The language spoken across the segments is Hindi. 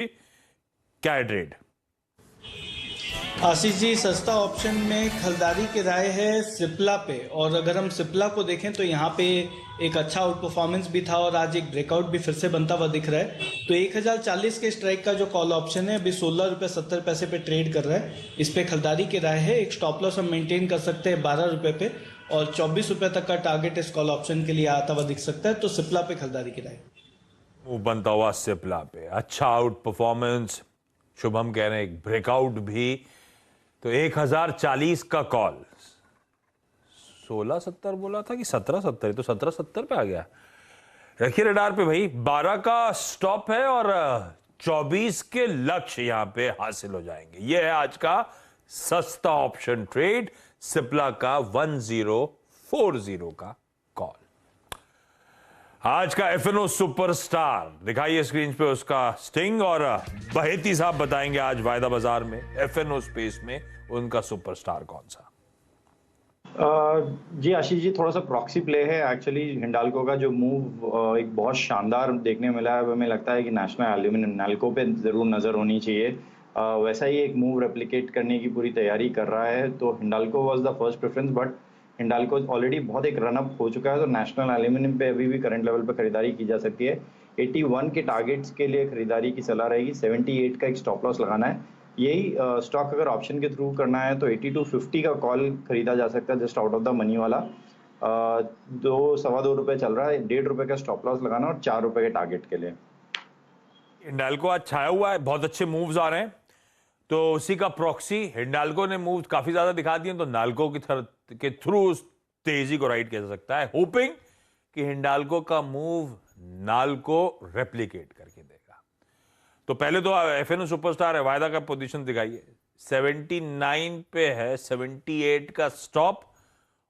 क्या है ट्रेड? आशीष जी, सस्ता ऑप्शन में खरीदारी की राय है सिप्ला पे। और अगर हम सिप्ला को देखें तो यहाँ पे एक अच्छा आउट परफॉर्मेंस भी था और आज एक ब्रेकआउट भी फिर से बनता हुआ दिख रहा है। तो 1040 के स्ट्राइक का जो कॉल ऑप्शन है अभी 16 रुपये 70 पैसे पे ट्रेड कर रहा है। इस पे खरीदारी की राय है। एक स्टॉप लॉस हम मेंटेन कर सकते हैं 12 रुपये पे, और 24 रुपये तक का टारगेट इस कॉल ऑप्शन के लिए आता हुआ दिख सकता है। तो सिप्ला पे खरीदारी की राय। मूव बनता हुआ सिप्ला पे, अच्छा आउट परफॉर्मेंस, शुभम कह रहे हैं एक ब्रेकआउट भी। तो 1040 का कॉल, 1670 बोला था कि 1770? तो 1770 पे आ गया। रखिए रडार पे भाई, 12 का स्टॉप है और 24 के लक्ष्य यहां पे हासिल हो जाएंगे। यह है आज का सस्ता ऑप्शन ट्रेड, सिप्ला का 1040 का कॉल। आज का एफएनओ सुपरस्टार दिखाइए स्क्रीन पे उसका स्टिंग, और बहेती साहब बताएंगे आज वायदा बाजार में एफएनओ स्पेस में उनका सुपरस्टार कौन सा। जी आशीष जी, थोड़ा सा प्रॉक्सी प्ले है एक्चुअली। हिंडाल्को का जो मूव एक बहुत शानदार देखने मिला है, हमें लगता है कि नेशनल एल्यूमिनियम नाल्को पे जरूर नजर होनी चाहिए। वैसा ही एक मूव रेप्लिकेट करने की पूरी तैयारी कर रहा है। तो Hindalco was the first preference, but Hindalco already बहुत एक रनअप हो चुका है। तो नेशनल एल्यूमिनियम पे अभी भी करंट लेवल पे खरीदारी की जा सकती है। 81 के टारगेट्स के लिए खरीदारी की सलाह रहेगी। 78 का एक स्टॉप लॉस लगाना है। यही स्टॉक अगर ऑप्शन के थ्रू करना है तो 8250 का कॉल खरीदा जा सकता है, just out of the money वाला। दो सवा दो रुपए चल रहा है। 1.5 रुपए का स्टॉप लॉस लगाना और 4 रुपए के टारगेट के लिए। हिंडाल्को आज छाया हुआ है, बहुत अच्छे मूव्स आ रहे हैं। तो उसी का प्रॉक्सी हिंडाल्को ने मूव काफी ज्यादा दिखा दिए, तो नाल्को के थ्रू उस तेजी को राइड किया जा सकता है, होपिंग कि हिंडाल्को का मूव नाल्को रेप्लिकेट करके देगा। तो पहले तो एफएनओ सुपरस्टार है, वायदा का पोजीशन दिखाइए। 79 पे है, 78 का स्टॉप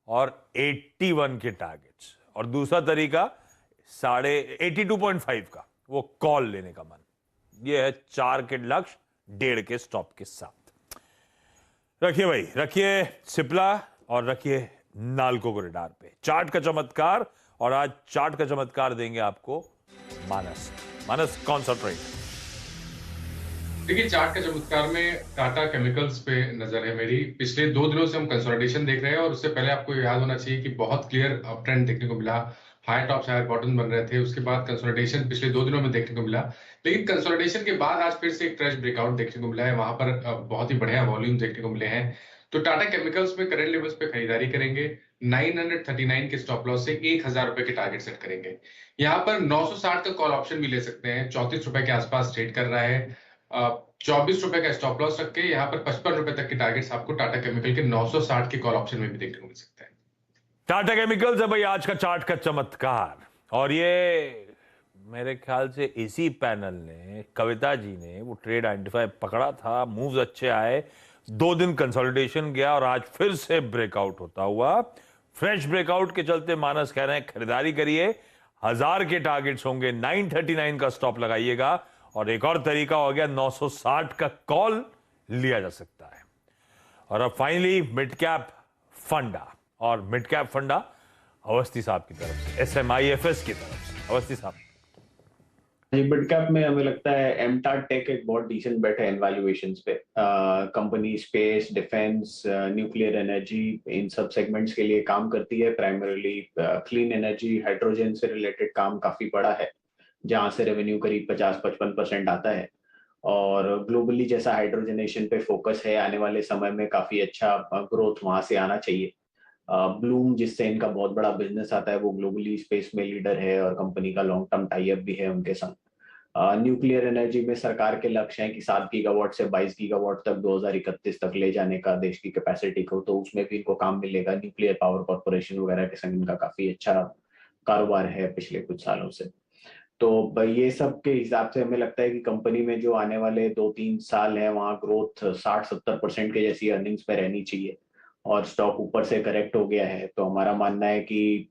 और 81 के टारगेट्स। और दूसरा तरीका 82.5 का वो कॉल लेने का मन। ये है 4 के लक्ष्य 1.5 के स्टॉप के साथ। रखिए भाई, रखिए सिप्ला और रखिए नाल्को को रडार पे। चार्ट का चमत्कार, और आज चार्ट का चमत्कार देंगे आपको मानस। मानस, कौन सा ट्रेड? देखिए, चार्ट का चमत्कार में टाटा केमिकल्स पे नजर है मेरी। पिछले 2 दिनों से हम कंसोलिडेशन देख रहे हैं, और उससे पहले आपको याद होना चाहिए कि बहुत क्लियर अप ट्रेंड देखने को मिला। हाई टॉप्स हाई बॉटम बन रहे थे, उसके बाद कंसोलिडेशन पिछले 2 दिनों में देखने को मिला। लेकिन कंसोलिडेशन के बाद आज फिर से एक फ्रेश ब्रेकआउट देखने को मिला है। वहां पर बहुत ही बढ़िया वॉल्यूम देखने को मिले हैं। तो टाटा केमिकल्स में करंट लेवल्स पे खरीदारी करेंगे। 939 के स्टॉप लॉस से 1000 रुपए के टारगेट सेट करेंगे। यहाँ पर 960 का कॉल ऑप्शन भी ले सकते हैं। 34 रुपए के आसपास ट्रेड कर रहा है। 24 रुपए का स्टॉप लॉस रख के यहाँ पर 55 रुपए तक के टारगेट्स आपको टाटा केमिकल के 960 के कॉल ऑप्शन में भी देखने को मिल सकता है। टाटा केमिकल्स है भाई आज का चार्ट का चमत्कार। और ये मेरे ख्याल से इसी पैनल ने, कविता जी ने वो ट्रेड आइडेंटिफाई पकड़ा था, मूव्स अच्छे आए, 2 दिन कंसोलिडेशन गया और आज फिर से ब्रेकआउट होता हुआ। फ्रेश ब्रेकआउट के चलते मानस कह रहे हैं खरीदारी करिए, 1000 के टारगेट्स होंगे, 939 का स्टॉप लगाइएगा, और एक और तरीका हो गया 960 का कॉल लिया जा सकता है। और अब फाइनली मिड कैप फंडा, और मिड कैप फंडा अवस्थी साहब की तरफ से, SMIFS की तरफ से। अवस्थी साहब, मिड कैप में हमें लगता है एमटार टेक एक बहुत डिसेंट बेट है इन वैल्यूएशंस पे। Company space, defence, nuclear energy, इन सब सेगमेंट्स के लिए काम करती है। प्राइमरीली क्लीन एनर्जी, हाइड्रोजन से रिलेटेड काम काफी बड़ा है, जहां से रेवेन्यू करीब 50-55% आता है। और ग्लोबली जैसा हाइड्रोजनेशन पे फोकस है, आने वाले समय में काफी अच्छा ग्रोथ वहां से आना चाहिए। ब्लूम, जिससे इनका बहुत बड़ा बिजनेस आता है, वो ग्लोबली स्पेस में लीडर है और कंपनी का लॉन्ग टर्म टाई अप भी है उनके संग। न्यूक्लियर एनर्जी में सरकार के लक्ष्य है कि 7 गीगावाट से 22 गीगावाट तक 2031 तक ले जाने का देश की कैपेसिटी को, तो उसमें भी इनको काम मिलेगा। न्यूक्लियर पावर कॉर्पोरेशन वगैरह के संग इनका काफी अच्छा कारोबार है पिछले कुछ सालों से। तो ये सब के हिसाब से हमें लगता है कि कंपनी में जो आने वाले 2-3 साल है, वहाँ ग्रोथ 60-70% के जैसी अर्निंग्स पे रहनी चाहिए। और स्टॉक ऊपर से करेक्ट हो गया है, तो हमारा मानना है कि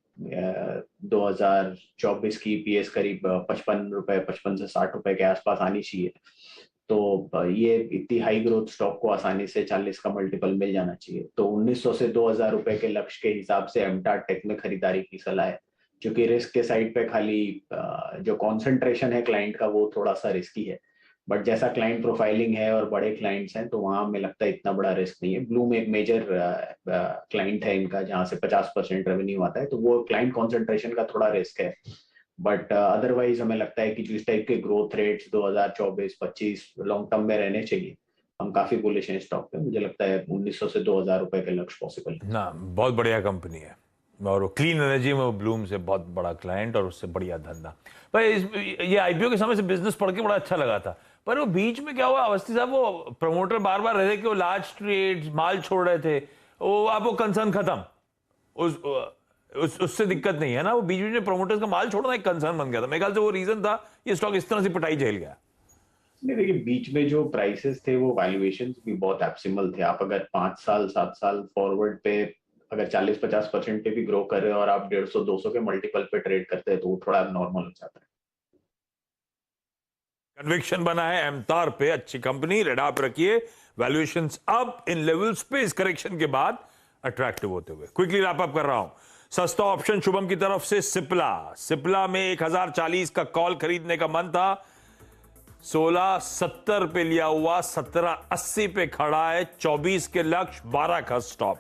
2024 की ईपीएस करीब 55 रुपए, 55 से 60 रुपए के आसपास आनी चाहिए। तो ये इतनी हाई ग्रोथ स्टॉक को आसानी से 40 का मल्टीपल मिल जाना चाहिए। तो 1900 से 2000 रुपए के लक्ष्य के हिसाब से एमटार टेक में खरीदारी की सलाह है। क्योंकि रिस्क के साइड पे खाली जो कॉन्सेंट्रेशन है क्लाइंट का, वो थोड़ा सा रिस्की है। बट जैसा क्लाइंट प्रोफाइलिंग है और बड़े क्लाइंट्स हैं तो वहां हमें लगता है इतना बड़ा रिस्क नहीं है। ब्लूम एक मेजर क्लाइंट है इनका जहां से 50% रेवेन्यू आता है, तो वो क्लाइंट कॉन्सेंट्रेशन का थोड़ा रिस्क है। बट अदरवाइज हमें लगता है कि जिस टाइप के ग्रोथ रेट्स 2024-25 लॉन्ग टर्म में रहने चाहिए, हम काफी बुलिश हैं स्टॉक पे। मुझे लगता है 1900 से 2000 रुपए के लक्ष्य पॉसिबल है ना। बहुत बढ़िया कंपनी है और क्लीन एनर्जी में ब्लूम से बहुत बड़ा क्लाइंट और उससे बढ़िया धंधा। भाई ये आईपीओ के समय से बिजनेस पढ़ के बड़ा अच्छा लगा था, पर वो बीच में क्या हुआ अवस्थी साहब, वो प्रमोटर बार बार रह रहे कि वो लार्ज ट्रेड्स माल छोड़ रहे थे, वो अब वो कंसर्न खत्म, उससे दिक्कत नहीं है ना। वो बीच बीच में प्रमोटर्स का माल छोड़ना एक कंसर्न बन गया था, मेरे ख्याल से वो रीजन था ये स्टॉक इस तरह से पिटाई झेल गया। नहीं, देखिए बीच में जो प्राइसेस थे वो वैल्यूएशंस भी बहुत एब्सिमल थे। आप अगर 5 साल 7 साल फॉरवर्ड पे अगर 40-50% पे भी ग्रो कर रहे हो और आप 150-200 के मल्टीपल पे ट्रेड करते हैं तो वो थोड़ा नॉर्मल हो जाता है। कन्विक्शन बना है एमतार पे, अच्छी कंपनी, रेड आप रखिए। वैल्यूएशंस अब इन लेवल्स पे इस करेक्शन के बाद अट्रैक्टिव होते हुए क्विकली रैप अप कर रहा हूं। सस्ता ऑप्शन शुभम की तरफ से सिप्ला में 1040 का कॉल खरीदने का मन था, 1670 पे लिया हुआ, 1780 पे खड़ा है, 24 के लक्ष्य, 12 का स्टॉप।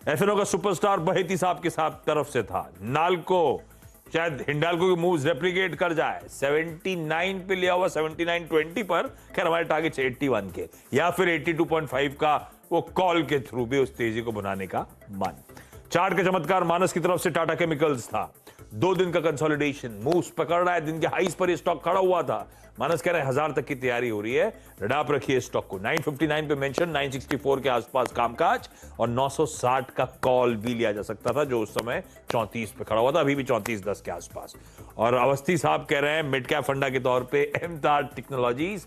एफएनओ का सुपरस्टार बहेती साहब के साथ तरफ से था। नाल्को शायद हिंडाल्को के मूव्स रेप्लिकेट कर जाए, 79 पे लिया हुआ, 79.20 पर, खैर हमारे टारगेट 81 के या फिर 82.5 का वो कॉल के थ्रू भी उस तेजी को बनाने का मन। चार्ट का चमत्कार मानस की तरफ से टाटा केमिकल्स था। 2 दिन का कंसोलिडेशन, मूव्स पकड़ रहा है, दिन के हाईस पर ये स्टॉक खड़ा हुआ था। मानस कह रहे हैं 1000 तक की तैयारी हो रही है, रडाप रखिए स्टॉक को। 959 पे मेंशन, 964 के आसपास कामकाज और 960 का कॉल भी लिया जा सकता था जो उस समय 34 पे खड़ा हुआ था, अभी भी 34.10 के आसपास। और अवस्थी साहब कह रहे हैं मिड कैप फंडा के तौर पे एमतार टेक्नोलॉजीज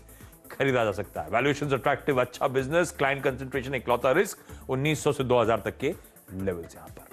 खरीदा जा सकता है। वैल्यूएशंस अट्रैक्टिव, अच्छा बिजनेस, क्लाइंट कंसंट्रेशन इकलौता रिस्क, 1900 से 2000 तक के लेवल्स यहां पर।